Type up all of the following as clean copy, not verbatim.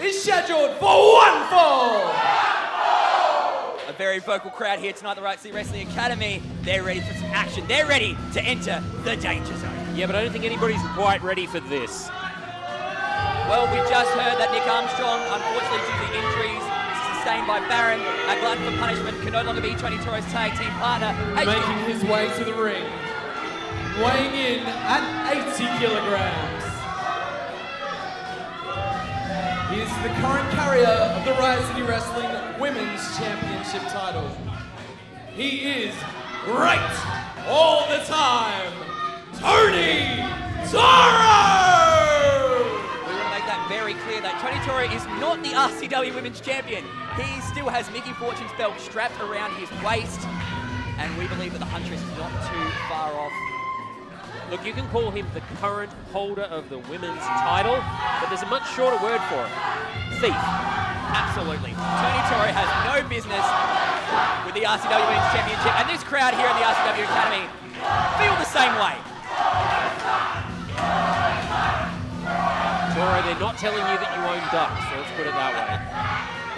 is scheduled for one fall. A very vocal crowd here tonight, the Riot City Wrestling Academy. They're ready for some action. They're ready to enter the danger zone. Yeah, but I don't think anybody's quite ready for this. Well, we just heard that Nick Armstrong, unfortunately due to injuries sustained by Baron, a glutton for punishment, can no longer be Tony Toro's tag team partner. Making his way to the ring, weighing in at 80 kilograms. He is the current carrier of the Riot City Wrestling Women's Championship title. He is right all the time, Tony Toro! We want to make that very clear that Tony Toro is not the RCW Women's Champion. He still has Mickey Fortune's belt strapped around his waist, and we believe that the Huntress is not too far off. Look, you can call him the current holder of the women's title, but there's a much shorter word for it. Thief. Absolutely. Tony Toro has no business with the RCW Women's Championship, and this crowd here in the RCW Academy feel the same way. Toro, they're not telling you that you own ducks, so let's put it that way.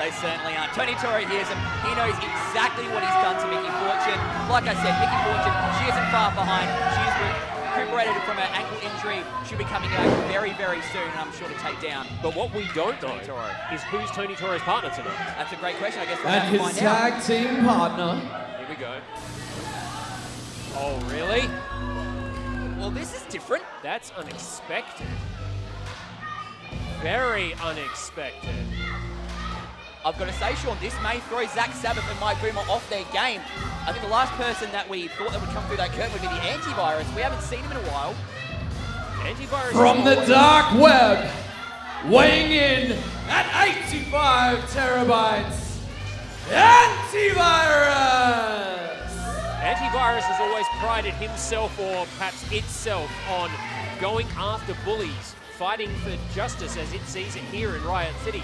They certainly aren't. Tony Toro hears him. He knows exactly what he's done to Mickey Fortune. Like I said, Mickey Fortune, she isn't far behind. She's recuperated from her ankle injury. She'll be coming back very, very soon, and I'm sure to take down. But what we don't know is who's Tony Toro's partner tonight. That's a great question. I guess we'll have to find And out. his tag team partner. Here we go. Oh, really? Well, this is different. That's unexpected. Very unexpected. I've got to say, Sean, this may throw Zak Sabbath and Mike Boomer off their game. I think the last person that we thought that would come through that curtain would be the Antivirus. We haven't seen him in a while. Antivirus from the dark web, weighing in at 85 terabytes, Antivirus! Antivirus has always prided himself, or perhaps itself, on going after bullies, fighting for justice as it sees it here in Riot City.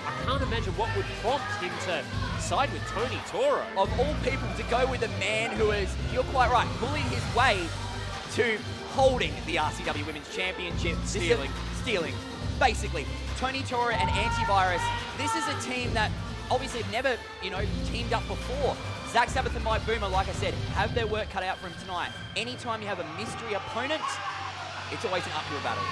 I can't imagine what would prompt him to side with Tony Toro. Of all people, to go with a man who is, you're quite right, bullied his way to holding the RCW Women's Championship. Stealing. Basically, Tony Toro and Antivirus, this is a team that obviously have never, teamed up before. Zak Sabbath and Mike Boomer, like I said, have their work cut out for them tonight. Anytime you have a mystery opponent, it's always an uphill battle.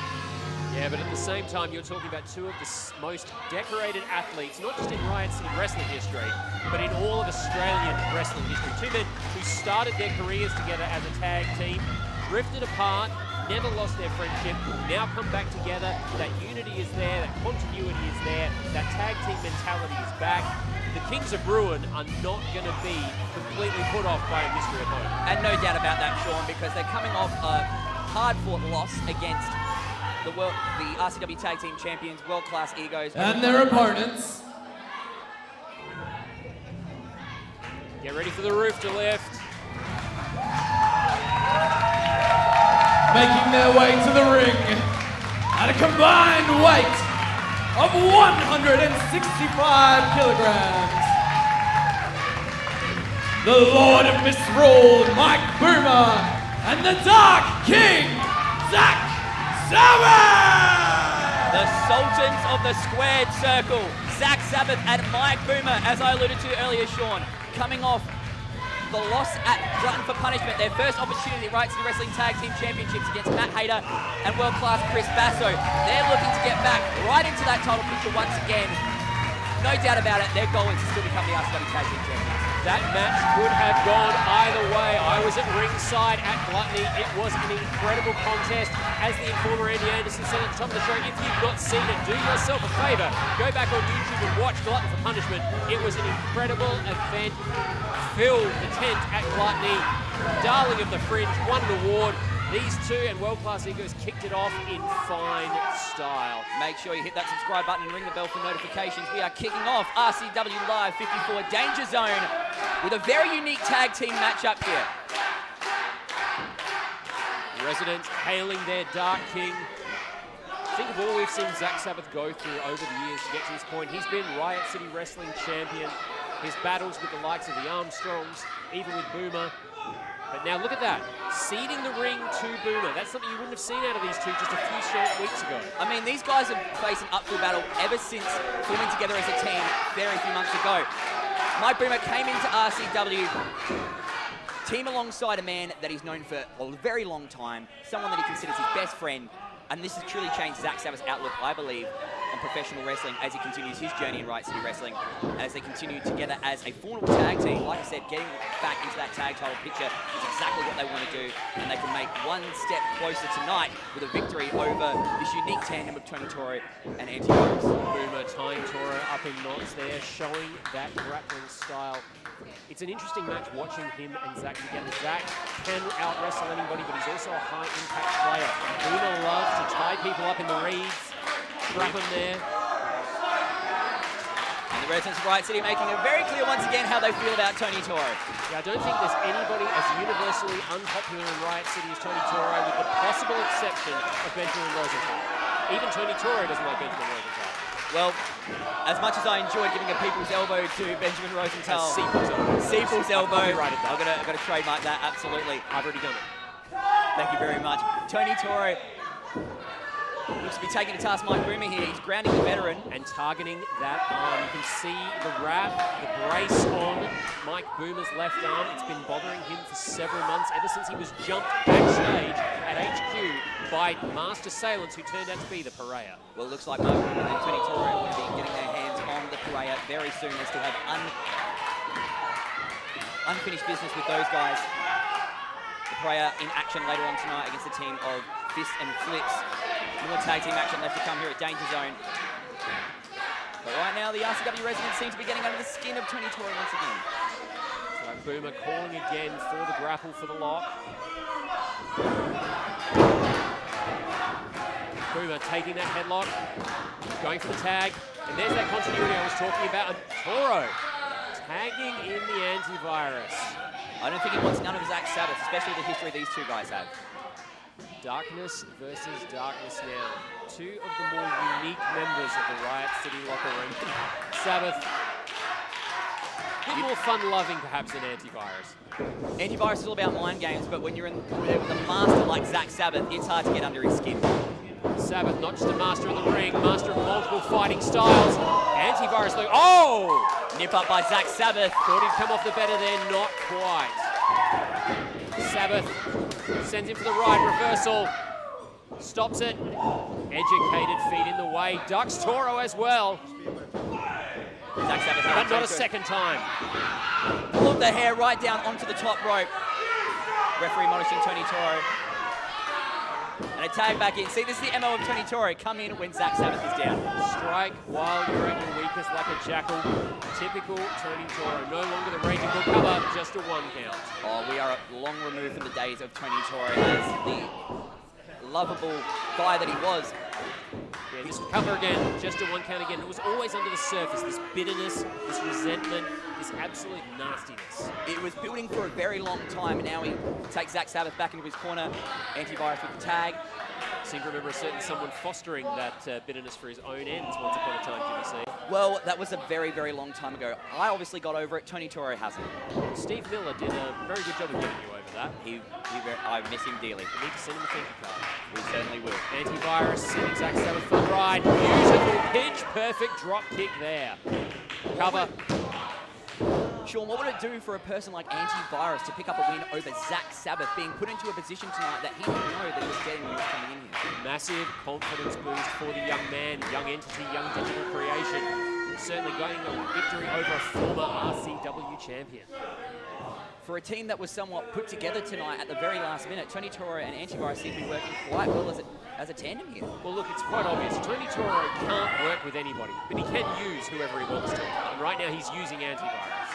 Yeah, but at the same time, you're talking about two of the most decorated athletes, not just in Riot City wrestling history, but in all of Australian wrestling history. Two men who started their careers together as a tag team, drifted apart, never lost their friendship, now come back together. That unity is there, that continuity is there, that tag team mentality is back. The Kings of Bruin are not going to be completely put off by a mystery opponent. And no doubt about that, Sean, because they're coming off a hard-fought loss against the RCW Tag Team Champions, world-class egos. And their opponents. Get ready for the roof to lift. Making their way to the ring at a combined weight of 165 kilograms. The Lord of Misrule, Mike Boomer, and the Dark King, Zak Sabbath! The Sultans of the Squared Circle, Zak Sabbath and Mike Boomer, as I alluded to earlier, Sean, coming off the loss at Glutton for Punishment, their first opportunity at Riot City Wrestling Tag Team Championships against Matt Hayter and world-class Chris Basso. They're looking to get back right into that title picture once again. No doubt about it, their goal is to still become the RCW Tag Team Champions. That match could have gone either way. I was at ringside at Gluttony. It was an incredible contest. As the informer Andy Anderson said at the top of the show, if you've not seen it, do yourself a favor. Go back on YouTube and watch Glutton for Punishment. It was an incredible event. Filled the tent at Gluttony. Darling of the Fringe, won an award. These two and world-class egos kicked it off in fine style. Make sure you hit that subscribe button and ring the bell for notifications. We are kicking off RCW Live 54 Danger Zone with a very unique tag team matchup here. Residents hailing their Dark King. Think of all we've seen Zak Sabbath go through over the years to get to this point. He's been Riot City Wrestling Champion. His battles with the likes of the Armstrongs, even with Boomer, But now look at that. Seeding the ring to Boomer. That's something you wouldn't have seen out of these two just a few short weeks ago. I mean, these guys have faced an uphill battle ever since forming together as a team very few months ago. Mike Boomer came into RCW, team alongside a man that he's known for a very long time, someone that he considers his best friend, and this has truly changed Zak Sabbath's outlook, I believe, on professional wrestling as he continues his journey in Riot City Wrestling, and as they continue together as a formidable tag team. Like I said, getting back into that tag title picture is exactly what they want to do, and they can make one step closer tonight with a victory over this unique tandem of Tony Toro and Antivirus. Boomer tying Toro up in knots there, showing that grappling style. It's an interesting match watching him and Zak together. Zak can out-wrestle anybody, but he's also a high-impact player. Boomer loves to tie people up in the reeds, trap them there. And the residents of Riot City making it very clear once again how they feel about Tony Toro. Yeah, I don't think there's anybody as universally unpopular in Riot City as Tony Toro, with the possible exception of Benjamin Rosenthal. Even Tony Toro doesn't like Benjamin Rosenthal. Well, as much as I enjoyed giving a people's elbow to Benjamin Rosenthal, Seeple's elbow. I've got to trademark that, absolutely. I've already done it. Thank you very much. Tony Toro looks to be taking to task Mike Boomer here. He's grounding the veteran. And targeting that arm. You can see the wrap, the brace on Mike Boomer's left arm. It's been bothering him for several months, ever since he was jumped backstage at HQ by master assailants who turned out to be the Pariah. Well, it looks like Mike Boomer and Tony Toro will be getting their hands on the Pariah very soon. They still have unfinished business with those guys. The Pariah in action later on tonight against the team of Fist and Flips. More tag team action left to come here at Danger Zone. But right now, the RCW residents seem to be getting under the skin of Tony Toro once again. So Boomer calling again for the grapple for the lock. Boomer taking that headlock, going for the tag, and there's that continuity I was talking about. And Toro tagging in the antivirus. I don't think he wants none of Zak Sabbath, especially the history these two guys have. Darkness versus darkness now. Two of the more unique members of the Riot City locker room. Sabbath, a bit more fun-loving perhaps than Antivirus. Antivirus is all about mind games, but when you're in with a master like Zak Sabbath, it's hard to get under his skin. Sabbath, not just a master of the ring, master of multiple fighting styles. Antivirus, like, oh! Nip up by Zak Sabbath. Thought he'd come off the better there, not quite. Sabbath sends him for the right, reversal. Stops it. Educated feet in the way. Ducks Toro as well. Zak Sabbath, but not a second time. Pulled the hair right down onto the top rope. Referee monitoring Tony Toro. And a tag back in. See, this is the MO of Tony Toro. Come in when Zak Sabbath is down. Strike while you're at your weakest like a jackal. Typical Tony Toro. No longer the raging bull cover, just a 1 count. Oh, we are long removed from the days of Tony Toro as the lovable guy that he was. Yeah, this cover again, just a 1 count again. It was always under the surface, this bitterness, this resentment, this absolute nastiness. It was building for a very long time, and now he takes Zak Sabbath back into his corner. Antivirus with the tag. I seem to remember a certain someone fostering that bitterness for his own ends once upon a time, Jimmy C. Well, that was a very, very long time ago. I obviously got over it. Tony Toro hasn't. Steve Miller did a very good job of getting you over that. I miss him dearly. We need to send him a thank you card. We certainly will. Antivirus, sending Zak Sabbath for the ride. Beautiful pitch, perfect drop kick there. Cover. Sean, what would it do for a person like Antivirus to pick up a win over Zak Sabbath, being put into a position tonight that he didn't know that he was getting when he was coming in here? Massive confidence boost for the young man, young entity, young digital creation. Certainly getting a victory over a former RCW champion. For a team that was somewhat put together tonight at the very last minute, Tony Toro and Antivirus seem to be working quite well as a tandem here. Well, look, it's quite obvious. Tony Toro can't work with anybody, but he can use whoever he wants to. And right now, he's using Antivirus.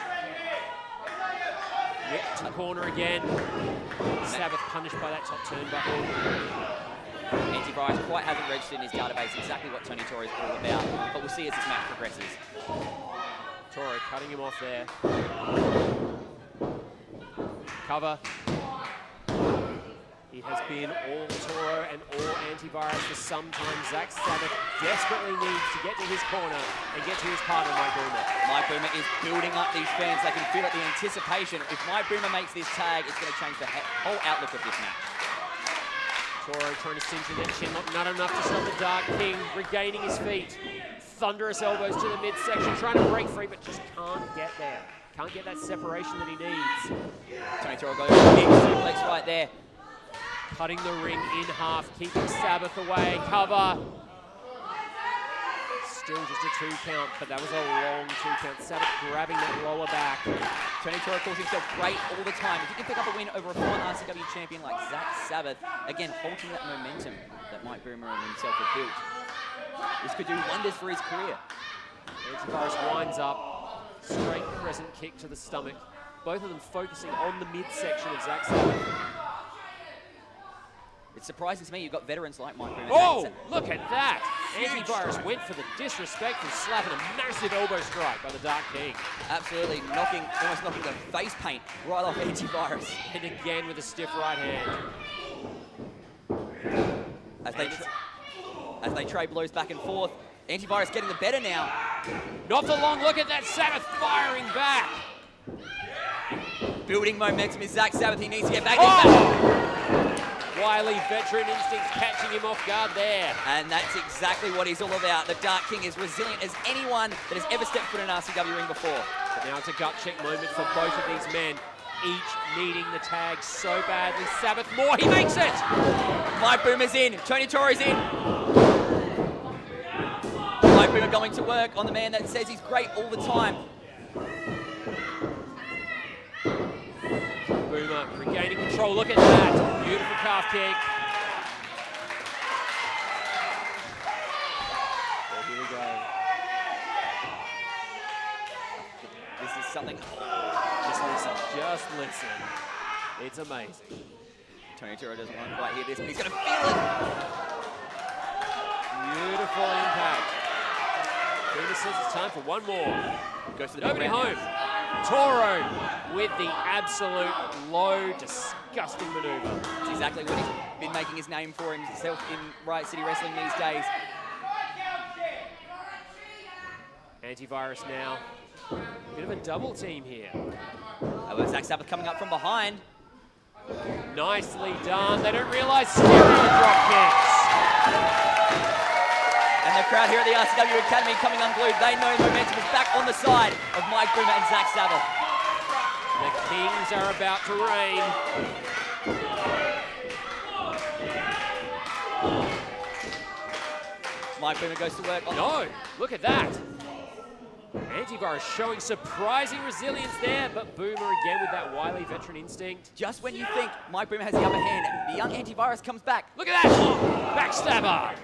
Whip to the corner again. Sabbath punished by that top turnbuckle. Antivirus quite hasn't registered in his database exactly what Tony Toro is all about, but we'll see as this match progresses. Toro cutting him off there. Cover. He It has been all Toro and all Antivirus for some time. Zak Sabbath desperately needs to get to his corner and get to his partner, Mike Boomer. Mike Boomer is building up these fans. They can feel it, the anticipation. If Mike Boomer makes this tag, it's going to change the whole outlook of this match. Toro trying to cinch in that chin lock, not enough to stop the Dark King, regaining his feet. Thunderous elbows to the midsection, trying to break free, but just can't get there. Can't get that separation that he needs. Tony Toro goes big suplex right there. Cutting the ring in half, keeping Sabbath away. Cover. Still just a 2 count, but that was a long 2 count. Sabbath grabbing that lower back. Tony Toro calls himself great all the time. If he can pick up a win over a former RCW champion like Zak Sabbath, again, halting that momentum that Mike Boomer and himself have built, this could do wonders for his career. Antivirus winds up, straight crescent kick to the stomach. Both of them focusing on the midsection of Zak Sabbath. It's surprising to me you've got veterans like Mike Boomer. Oh, look at that! Antivirus went for the disrespectful slap and a massive elbow strike by the Dark King. Absolutely, almost knocking the face paint right off Antivirus. And again with a stiff right hand. As they trade blows back and forth, Antivirus getting the better now. Not for long, look at that, Sabbath firing back. Building momentum is Zak Sabbath, he needs to get back. Wily veteran instincts catching him off guard there. And that's exactly what he's all about. The Dark King is resilient as anyone that has ever stepped foot in an RCW ring before. But now it's a gut check moment for both of these men, each needing the tag so badly. Sabbath more, he makes it! Mike Boomer's in, Tony Toro's in. Mike Boomer going to work on the man that says he's great all the time. Boomer regaining control, look at that. Beautiful calf kick. Well, here we go. This is something. Just listen. It's amazing. Tony Toro doesn't want to quite hear this, but he's going to feel it. Beautiful impact. Boomer says it's time for one more. Goes to the Nobody home. Toro with the absolute low, disgusting maneuver. That's exactly what he's been making his name for himself in Riot City Wrestling these days. Antivirus now. Bit of a double team here. Zak Sabbath coming up from behind. Nicely done. They don't realize steering drop kicks. And the crowd here at the RCW Academy coming unglued. They know momentum is back on the side of Mike Boomer and Zak Sabbath. The Kings are about to reign. Mike Boomer goes to work on... No, look at that. Antivirus showing surprising resilience there, but Boomer again with that wily veteran instinct. Just when you think Mike Boomer has the upper hand, the young Antivirus comes back. Look at that! Backstabber!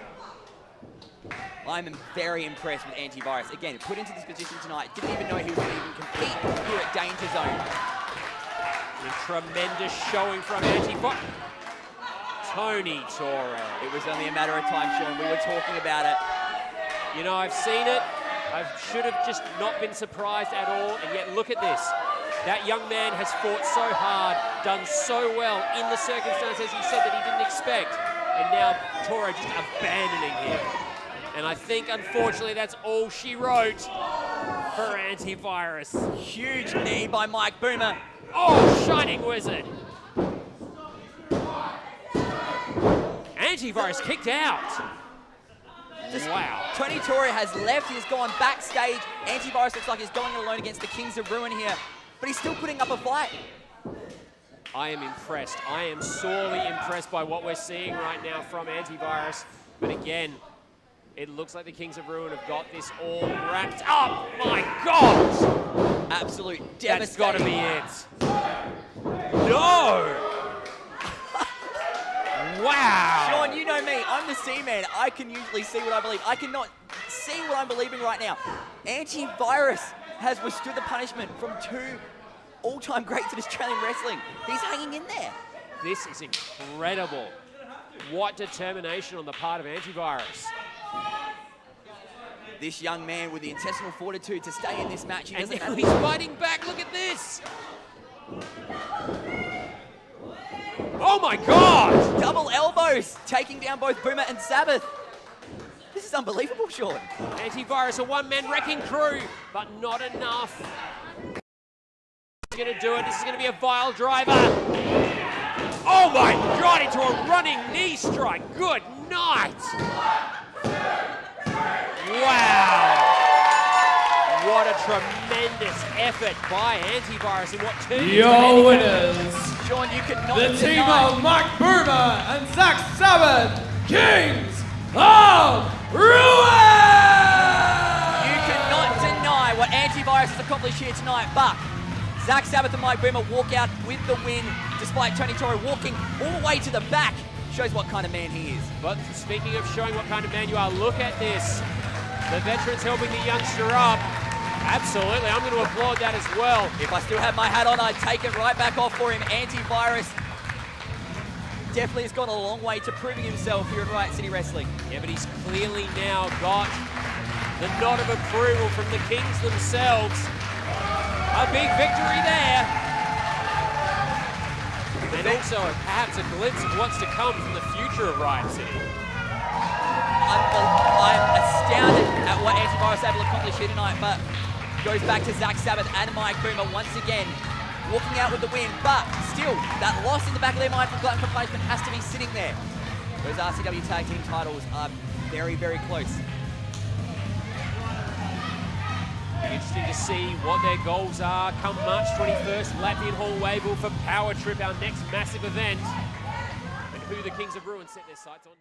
I'm very impressed with Antivirus. Again, put into this position tonight, didn't even know he was going to even compete here at Danger Zone. A tremendous showing from Antivirus. Tony Toro. It was only a matter of time, Sean. We were talking about it. You know, I've seen it. I should have just not been surprised at all, and yet look at this. That young man has fought so hard, done so well in the circumstances he said that he didn't expect, and now Toro just abandoning him. And I think, unfortunately, that's all she wrote for Antivirus. Huge knee by Mike Boomer. Oh, Shining Wizard. Antivirus kicked out. Wow. Tony Toro has left. He's gone backstage. Antivirus looks like he's going alone against the Kings of Ruin here, but he's still putting up a fight. I am impressed. I am sorely impressed by what we're seeing right now from Antivirus. But again, it looks like the Kings of Ruin have got this all wrapped up. My God! Absolute devastation. That's got to be it. No! Wow! Sean, you know me. I'm the C-man. I can usually see what I believe. I cannot see what I'm believing right now. Antivirus has withstood the punishment from two all-time greats in Australian wrestling. He's hanging in there. This is incredible. What determination on the part of Antivirus. This young man with the intestinal fortitude to stay in this match. And now he's fighting back. Look at this. Oh Oh my God! Double elbows, taking down both Boomer and Sabbath. This is unbelievable, Sean. Antivirus, a one-man wrecking crew, but not enough. Going to do it. This is going to be a vile driver. Oh my God, into a running knee strike. Good night. Wow. What a tremendous effort by Antivirus in what turned Your winners, Sean, you could not the team deny. of Mike Boomer and Zak Sabbath, Kings of Ruin! You cannot deny what Antivirus has accomplished here tonight, but Zak Sabbath and Mike Boomer walk out with the win, despite Tony Toro walking all the way to the back. Shows what kind of man he is. But speaking of showing what kind of man you are, look at this. The veterans helping the youngster up. Absolutely, I'm going to applaud that as well. If I still had my hat on, I'd take it right back off for him. Antivirus definitely has gone a long way to proving himself here at Riot City Wrestling. Yeah, but he's clearly now got the nod of approval from the Kings themselves. A big victory there. And also perhaps a glimpse of what's to come from the future of Riot City. I'm astounded at what Antivirus able to accomplish here tonight, but goes back to Zak Sabbath and Mike Boomer once again, walking out with the win, but still, that loss in the back of their mind from Glutton for Punishment has to be sitting there. Those RCW Tag Team titles are very, very close. Interesting to see what their goals are come March 21st, Latvian Hall Wavell for Power Trip, our next massive event, and who the Kings of Ruin set their sights on.